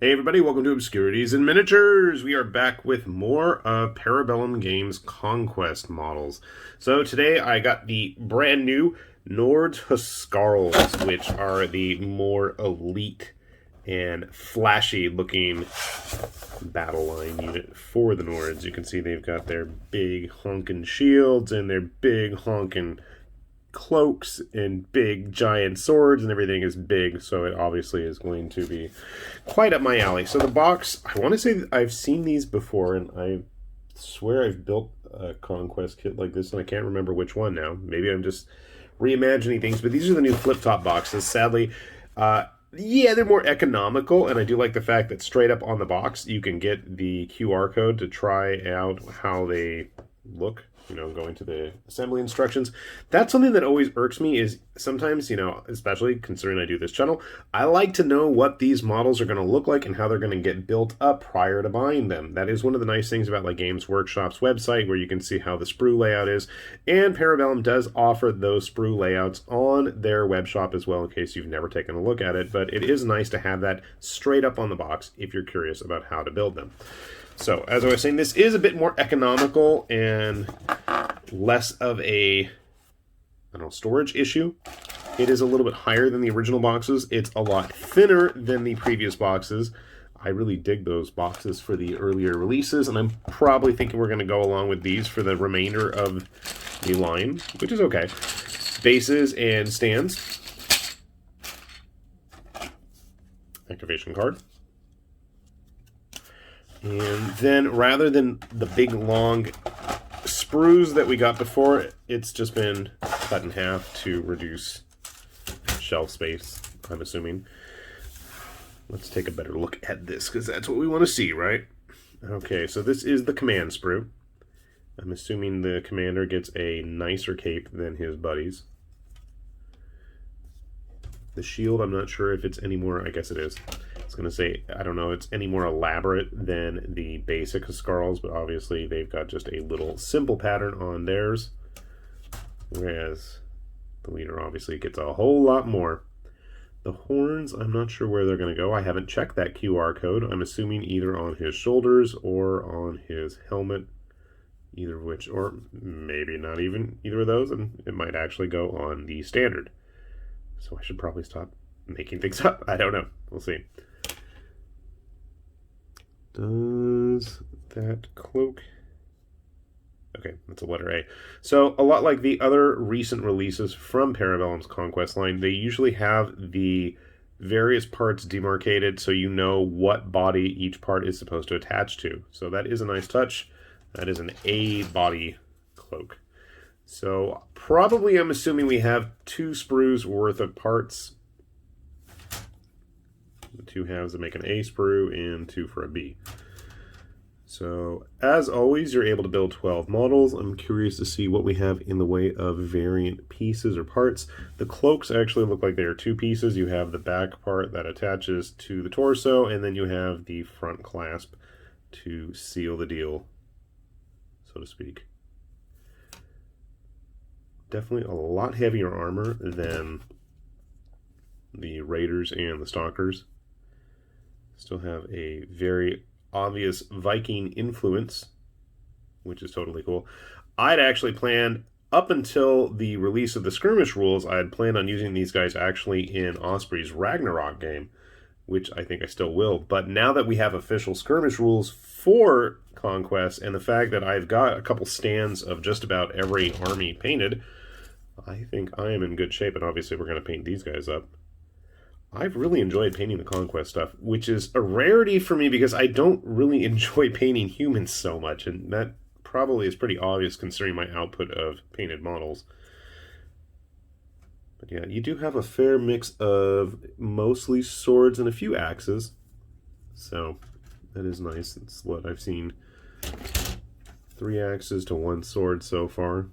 Hey everybody, welcome to Obscurities and Miniatures! We are back with more of Bellum Games Conquest models. So today I got the brand new Nord's Huskarls, which are the more elite and flashy looking battle line unit for the Nords. You can see they've got their big honkin' shields and their big honkin' cloaks and big giant swords, and everything is big, so it obviously is going to be quite up my alley. So the box, I want to say I've seen these before, and I swear I've built a Conquest kit like this, and I can't remember which one now. Maybe I'm just reimagining things, but these are the new flip-top boxes. Sadly, yeah, they're more economical, and I do like the fact that straight up on the box you can get the QR code to try out how they look, you know, going to the assembly instructions. That's something that always irks me is sometimes, you know, especially considering I do this channel, I like to know what these models are going to look like and how they're going to get built up prior to buying them. That is one of the nice things about like Games Workshop's website, where you can see how the sprue layout is, and Parabellum does offer those sprue layouts on their web shop as well in case you've never taken a look at it, but it is nice to have that straight up on the box if you're curious about how to build them. So, as I was saying, this is a bit more economical and less of a, I don't know, storage issue. It is a little bit higher than the original boxes. It's a lot thinner than the previous boxes. I really dig those boxes for the earlier releases, and I'm probably thinking we're going to go along with these for the remainder of the line, which is okay. Bases and stands. Activation card. And then, rather than the big, long sprues that we got before, it's just been cut in half to reduce shelf space, I'm assuming. Let's take a better look at this, because that's what we want to see, right? Okay, so this is the command sprue. I'm assuming the commander gets a nicer cape than his buddies. The shield, I'm not sure if it's any more, I guess it is. I was going to say, I don't know, it's any more elaborate than the basic Huskarls, but obviously they've got just a little simple pattern on theirs, whereas the leader obviously gets a whole lot more. The horns, I'm not sure where they're going to go. I haven't checked that QR code. I'm assuming either on his shoulders or on his helmet, either of which, or maybe not even either of those, and it might actually go on the standard. So I should probably stop making things up. I don't know. We'll see. Does that cloak? Okay, that's a letter A. So, a lot like the other recent releases from Parabellum's Conquest line, they usually have the various parts demarcated so you know what body each part is supposed to attach to. So that is a nice touch. That is an A body cloak. So, probably I'm assuming we have 2 sprues worth of parts. The 2 halves that make an A sprue and 2 for a B. So, as always, you're able to build 12 models. I'm curious to see what we have in the way of variant pieces or parts. The cloaks actually look like they are 2 pieces. You have the back part that attaches to the torso, and then you have the front clasp to seal the deal, so to speak. Definitely a lot heavier armor than the Raiders and the Stalkers. Still have a very obvious Viking influence, which is totally cool. I'd actually planned, up until the release of the skirmish rules, I had planned on using these guys actually in Osprey's Ragnarok game, which I think I still will. But now that we have official skirmish rules for Conquest, and the fact that I've got a couple stands of just about every army painted, I think I am in good shape, and obviously we're going to paint these guys up. I've really enjoyed painting the Conquest stuff, which is a rarity for me because I don't really enjoy painting humans so much, and that probably is pretty obvious considering my output of painted models. But yeah, you do have a fair mix of mostly swords and a few axes, so that is nice. It's what I've seen, 3 axes to 1 sword so far.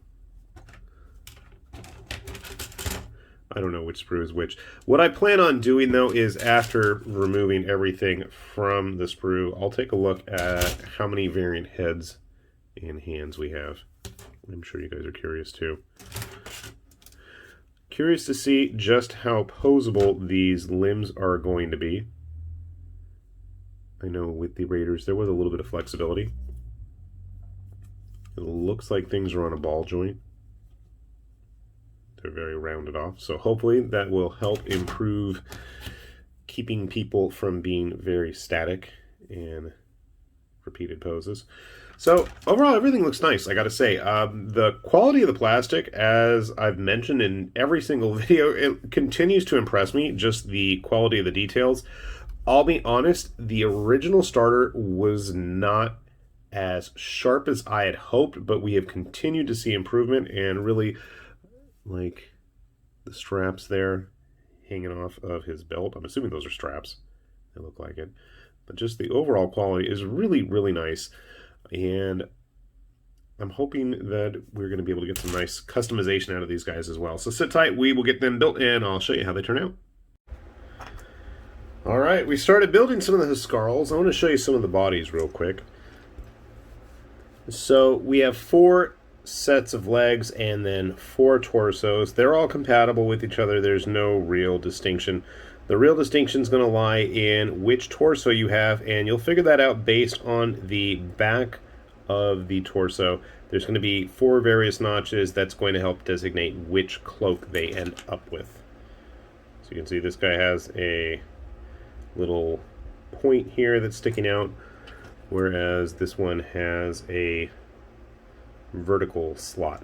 I don't know which sprue is which. What I plan on doing, though, is after removing everything from the sprue, I'll take a look at how many variant heads and hands we have. I'm sure you guys are curious, too. Curious to see just how posable these limbs are going to be. I know with the Raiders there was a little bit of flexibility. It looks like things are on a ball joint. They're very rounded off, so hopefully that will help improve keeping people from being very static and repeated poses. So overall, everything looks nice, I gotta say. The quality of the plastic, as I've mentioned in every single video, it continues to impress me, just the quality of the details. I'll be honest, the original starter was not as sharp as I had hoped, but we have continued to see improvement, and really, like the straps there hanging off of his belt. I'm assuming those are straps. They look like it. But just the overall quality is really, really nice. And I'm hoping that we're going to be able to get some nice customization out of these guys as well. So sit tight, we will get them built, and I'll show you how they turn out. All right, we started building some of the Huskarls. I want to show you some of the bodies real quick. So we have 4 sets of legs and then 4 torsos. They're all compatible with each other. There's no real distinction. The real distinction is going to lie in which torso you have, and you'll figure that out based on the back of the torso. There's going to be 4 various notches that's going to help designate which cloak they end up with. So you can see this guy has a little point here that's sticking out, whereas this one has a vertical slot.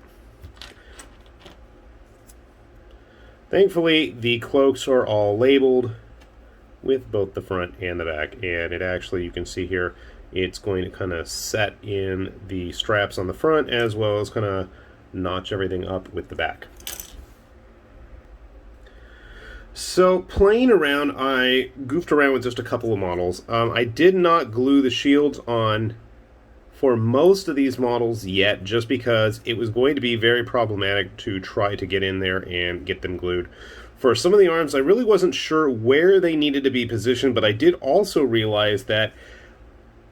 Thankfully, the cloaks are all labeled with both the front and the back, and it actually, you can see here, it's going to kind of set in the straps on the front as well as kind of notch everything up with the back. So playing around, I goofed around with just a couple of models. I did not glue the shields on for most of these models yet, just because it was going to be very problematic to try to get in there and get them glued. For some of the arms, I really wasn't sure where they needed to be positioned, but I did also realize that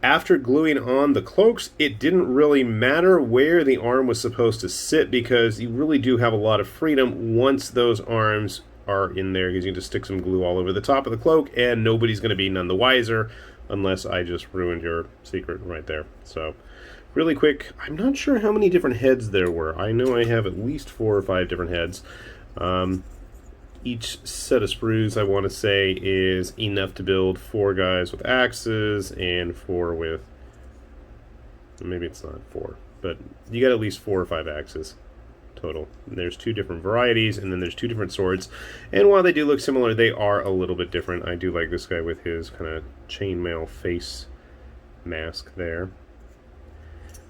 after gluing on the cloaks, it didn't really matter where the arm was supposed to sit, because you really do have a lot of freedom once those arms are in there, because you can just stick some glue all over the top of the cloak and nobody's going to be none the wiser, unless I just ruined your secret right there. So really quick, I'm not sure how many different heads there were. I know I have at least 4 or 5 different heads. Each set of sprues, I want to say, is enough to build 4 guys with axes and 4 with, maybe it's not 4, but you got at least 4 or 5 axes total. And there's 2 different varieties, and then there's 2 different swords, and while they do look similar, they are a little bit different. I do like this guy with his kind of chainmail face mask there.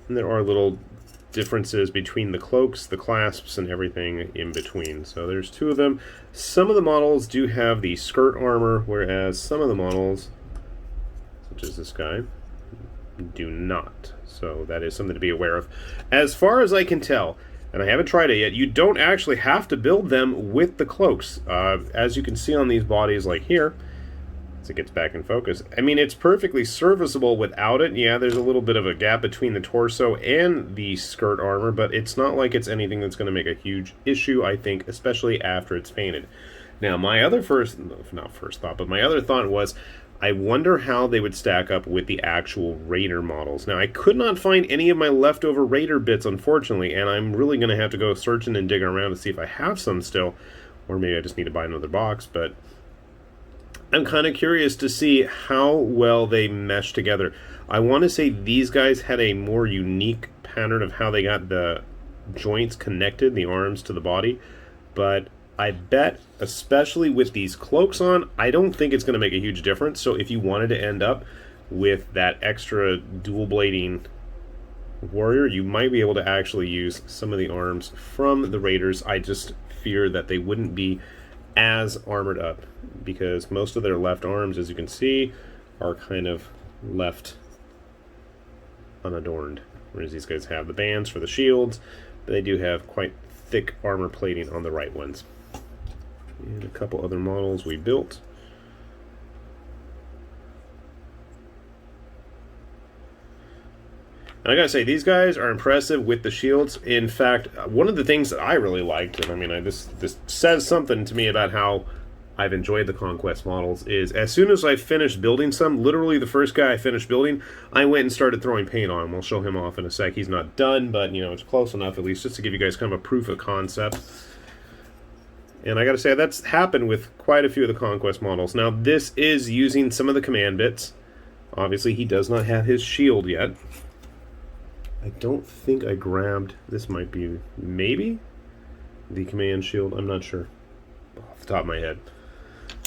And there are little differences between the cloaks, the clasps, and everything in between. So there's 2 of them. Some of the models do have the skirt armor, whereas some of the models, such as this guy, do not. So that is something to be aware of. As far as I can tell, and I haven't tried it yet, you don't actually have to build them with the cloaks. As you can see on these bodies like here, as it gets back in focus, I mean, it's perfectly serviceable without it. Yeah, there's a little bit of a gap between the torso and the skirt armor, but it's not like it's anything that's going to make a huge issue, I think, especially after it's painted. Now, my other my other thought was, I wonder how they would stack up with the actual Raider models. Now, I could not find any of my leftover Raider bits, unfortunately, and I'm really going to have to go searching and digging around to see if I have some still, or maybe I just need to buy another box, but I'm kind of curious to see how well they mesh together. I want to say these guys had a more unique pattern of how they got the joints connected, the arms to the body, but I bet, especially with these cloaks on, I don't think it's going to make a huge difference. So if you wanted to end up with that extra dual blading warrior, you might be able to actually use some of the arms from the Raiders. I just fear that they wouldn't be as armored up, because most of their left arms, as you can see, are kind of left unadorned, whereas these guys have the bands for the shields, but they do have quite thick armor plating on the right ones. And a couple other models we built. And I gotta say, these guys are impressive with the shields. In fact, one of the things that I really liked, and I mean, this says something to me about how I've enjoyed the Conquest models is as soon as I finished building some, literally the first guy I finished building, I went and started throwing paint on him. We'll show him off in a sec. He's not done, but, you know, it's close enough at least just to give you guys kind of a proof of concept. And I gotta say, that's happened with quite a few of the Conquest models. Now, this is using some of the command bits. Obviously, he does not have his shield yet. I don't think I grabbed... This might be, maybe, the command shield. I'm not sure off the top of my head.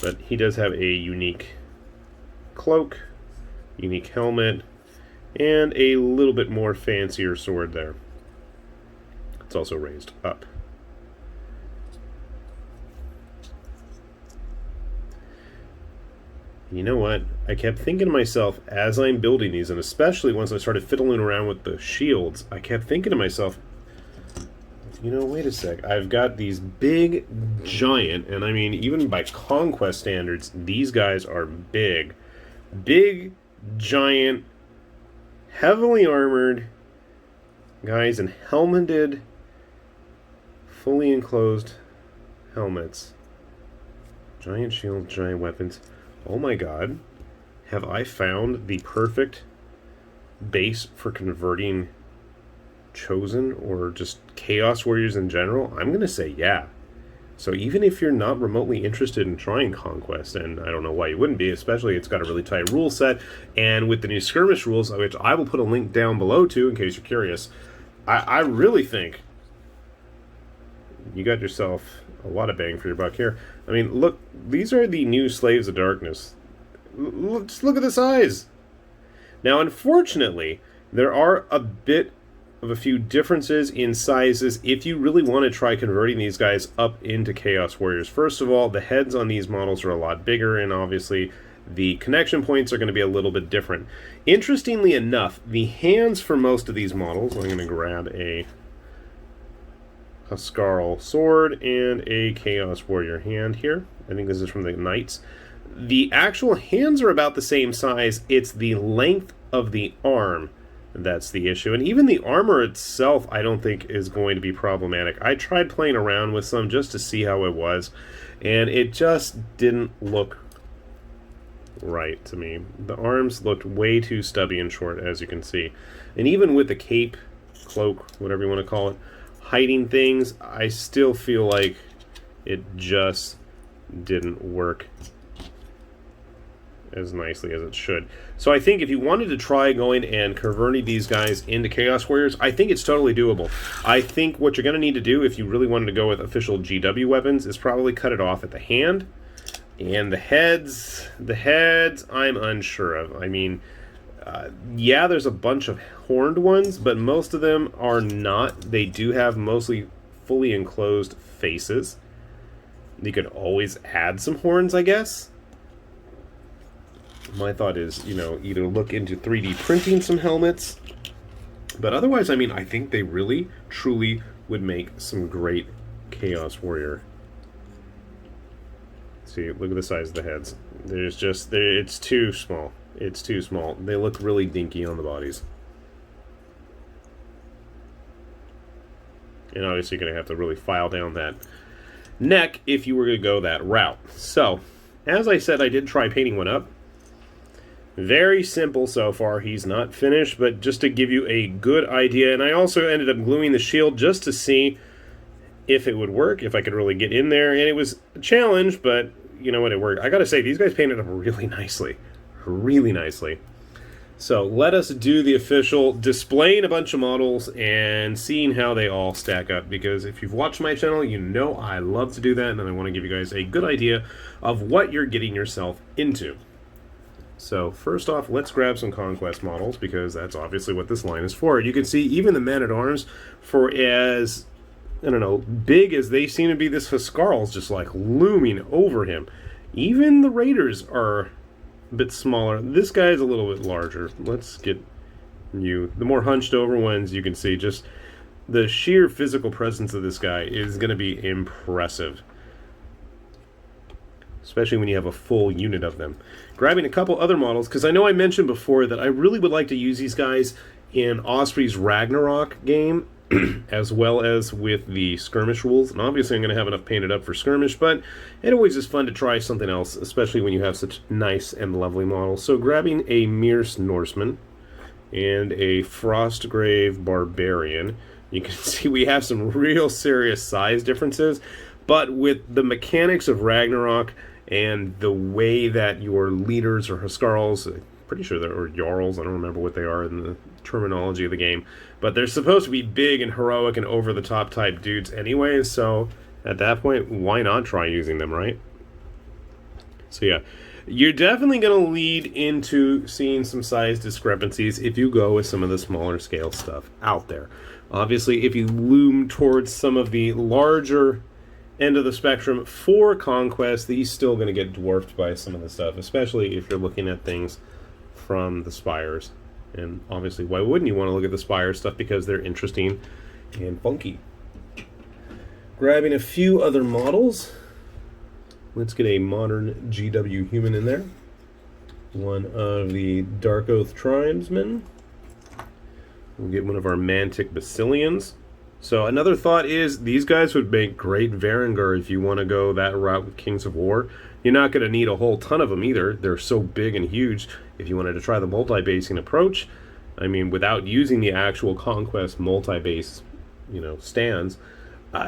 But he does have a unique cloak, unique helmet, and a little bit more fancier sword there. It's also raised up. You know what? I kept thinking to myself as I'm building these, and especially once I started fiddling around with the shields, I kept thinking to myself, you know, wait a sec. I've got these big, giant, and I mean, even by Conquest standards, these guys are big. Big, giant, heavily armored guys in helmeted, fully enclosed helmets. Giant shields, giant weapons. Oh my god. Have I found the perfect base for converting Chosen or just Chaos Warriors in general? I'm going to say yeah. So even if you're not remotely interested in trying Conquest, and I don't know why you wouldn't be, especially it's got a really tight rule set, and with the new skirmish rules, which I will put a link down below to in case you're curious, I really think you got yourself a lot of bang for your buck here. I mean, look, these are the new Slaves of Darkness. Just look at the size. Now, unfortunately, there are a bit of a few differences in sizes if you really want to try converting these guys up into Chaos Warriors. First of all, the heads on these models are a lot bigger, and obviously the connection points are going to be a little bit different. Interestingly enough, the hands for most of these models, I'm going to grab a Huskarl sword and a Chaos Warrior hand here. I think this is from the Knights. The actual hands are about the same size. It's the length of the arm that's the issue. And even the armor itself, I don't think is going to be problematic. I tried playing around with some just to see how it was, and it just didn't look right to me. The arms looked way too stubby and short, as you can see. And even with the cape, cloak, whatever you want to call it, hiding things, I still feel like it just didn't work as nicely as it should. So I think if you wanted to try going and converting these guys into Chaos Warriors, I think it's totally doable. I think what you're going to need to do if you really wanted to go with official GW weapons is probably cut it off at the hand. And the heads, I'm unsure of. I mean, yeah, there's a bunch of horned ones, but most of them are not. They do have mostly fully enclosed faces. You could always add some horns, I guess. My thought is, you know, either look into 3D printing some helmets, but otherwise, I mean, I think they really, truly would make some great Chaos Warrior. See, look at the size of the heads. There's just, it's too small. It's too small. They look really dinky on the bodies. And obviously you're going to have to really file down that neck if you were going to go that route. So, as I said, I did try painting one up. Very simple so far. He's not finished, but just to give you a good idea. And I also ended up gluing the shield just to see if it would work, if I could really get in there. And it was a challenge, but you know what, it worked. I gotta say, these guys painted up really nicely. Really nicely. So let us do the official displaying a bunch of models and seeing how they all stack up. Because if you've watched my channel, you know I love to do that. And I want to give you guys a good idea of what you're getting yourself into. So first off, let's grab some Conquest models, because that's obviously what this line is for. You can see even the men-at-arms, for as, I don't know, big as they seem to be, this Huskarl's just like looming over him. Even the Raiders are a bit smaller. This guy is a little bit larger. Let's get you. The more hunched over ones, you can see just the sheer physical presence of this guy is going to be impressive. Especially when you have a full unit of them. Grabbing a couple other models, because I know I mentioned before that I really would like to use these guys in Osprey's Ragnarok game. as well as with the skirmish rules. And obviously I'm going to have enough painted up for skirmish, but it always is fun to try something else, especially when you have such nice and lovely models. So grabbing a Mears Norseman and a Frostgrave Barbarian, you can see we have some real serious size differences, but with the mechanics of Ragnarok and the way that your leaders are Huskarls, pretty sure they're Jarls, I don't remember what they are in the terminology of the game, but they're supposed to be big and heroic and over-the-top type dudes anyway, so at that point, why not try using them, right? So yeah, you're definitely going to lead into seeing some size discrepancies if you go with some of the smaller scale stuff out there. Obviously, if you loom towards some of the larger end of the spectrum for Conquest, he's still going to get dwarfed by some of the stuff, especially if you're looking at things from the Spires. And obviously, why wouldn't you want to look at the Spire stuff? Because they're interesting and funky. Grabbing a few other models. Let's get a modern GW human in there. One of the Dark Oath tribesmen. We'll get one of our Mantic Basilians. So another thought is, these guys would make great Varangur if you want to go that route with Kings of War. You're not going to need a whole ton of them either. They're so big and huge. If you wanted to try the multi-basing approach, I mean, without using the actual Conquest multi-base, stands,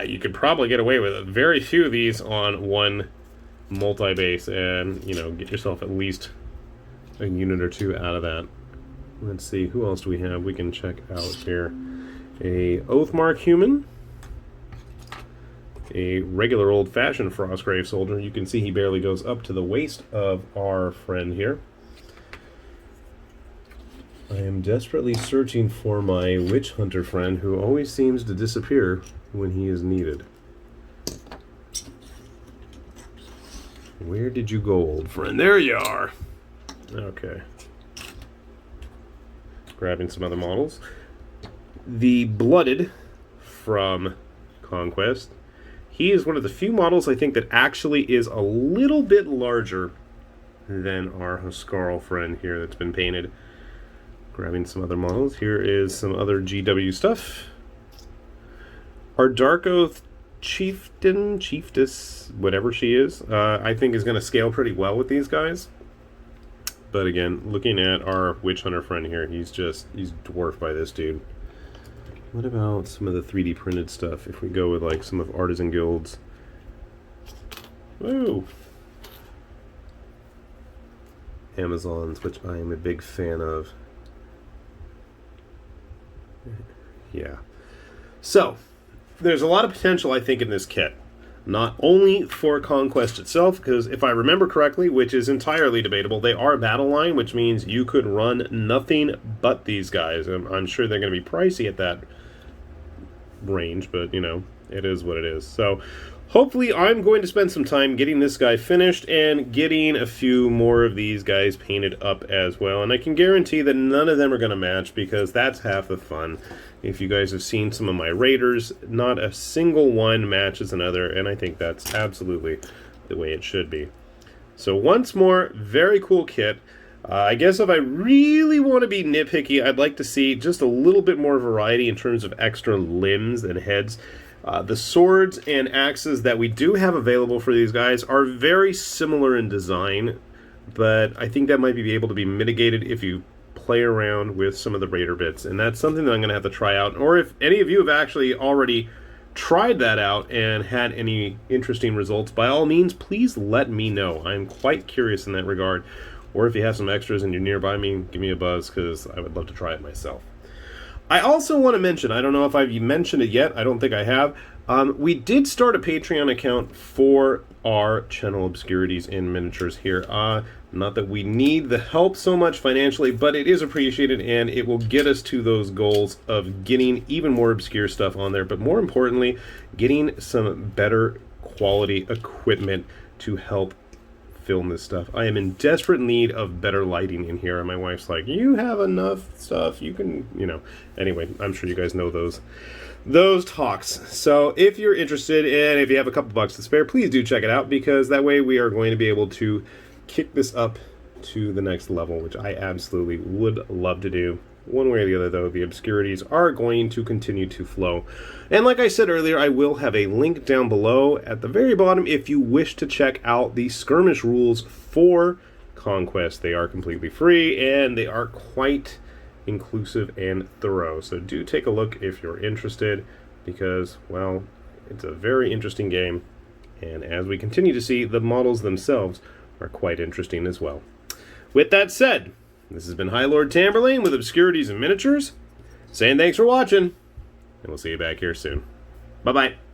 you could probably get away with it. Very few of these on one multi-base, and, get yourself at least a unit or two out of that. Let's see, who else do we have we can check out here? A Oathmark human. A regular old-fashioned Frostgrave soldier. You can see he barely goes up to the waist of our friend here. I am desperately searching for my witch hunter friend who always seems to disappear when he is needed. Where did you go, old friend? There you are! Okay. Grabbing some other models. The Blooded from Conquest. He is one of the few models I think that actually is a little bit larger than our Huskarl friend here that's been painted. Grabbing some other models. Here is some other GW stuff. Our Dark Oath Chiefess, whatever she is, I think is going to scale pretty well with these guys. But again, looking at our Witch Hunter friend here, he's dwarfed by this dude. What about some of the 3D printed stuff? If we go with like some of Artisan Guild's. Woo! Amazons, which I am a big fan of. Yeah. So, there's a lot of potential, I think, in this kit. Not only for Conquest itself, because if I remember correctly, which is entirely debatable, they are a battle line, which means you could run nothing but these guys. I'm sure they're going to be pricey at that range, but, it is what it is. So, hopefully I'm going to spend some time getting this guy finished and getting a few more of these guys painted up as well. And I can guarantee that none of them are going to match, because that's half the fun. If you guys have seen some of my Raiders, not a single one matches another, and I think that's absolutely the way it should be. So once more, very cool kit. I guess if I really want to be nitpicky, I'd like to see just a little bit more variety in terms of extra limbs and heads. The swords and axes that we do have available for these guys are very similar in design, but I think that might be able to be mitigated if you play around with some of the Raider bits, and that's something that I'm going to have to try out. Or if any of you have actually already tried that out and had any interesting results, by all means, please let me know. I'm quite curious in that regard. Or if you have some extras and you're nearby me, give me a buzz, because I would love to try it myself. I also want to mention, I don't know if I've mentioned it yet, I don't think I have, we did start a Patreon account for our channel Obscurities in Miniatures here. Not that we need the help so much financially, but it is appreciated, and it will get us to those goals of getting even more obscure stuff on there, but more importantly, getting some better quality equipment to help film this stuff. I am in desperate need of better lighting in here, and my wife's like, you have enough stuff, you can, Anyway, I'm sure you guys know those talks. So if you're interested, and if you have a couple bucks to spare, please do check it out, because that way we are going to be able to kick this up to the next level, which I absolutely would love to do. one way or the other, though, the Obscurities are going to continue to flow. And like I said earlier, I will have a link down below at the very bottom if you wish to check out the skirmish rules for Conquest. They are completely free, and they are quite inclusive and thorough. So do take a look if you're interested, because, well, it's a very interesting game. And as we continue to see, the models themselves are quite interesting as well. With that said, this has been High Lord Tamberlane with Obscurities and Miniatures, saying thanks for watching, and we'll see you back here soon. Bye-bye.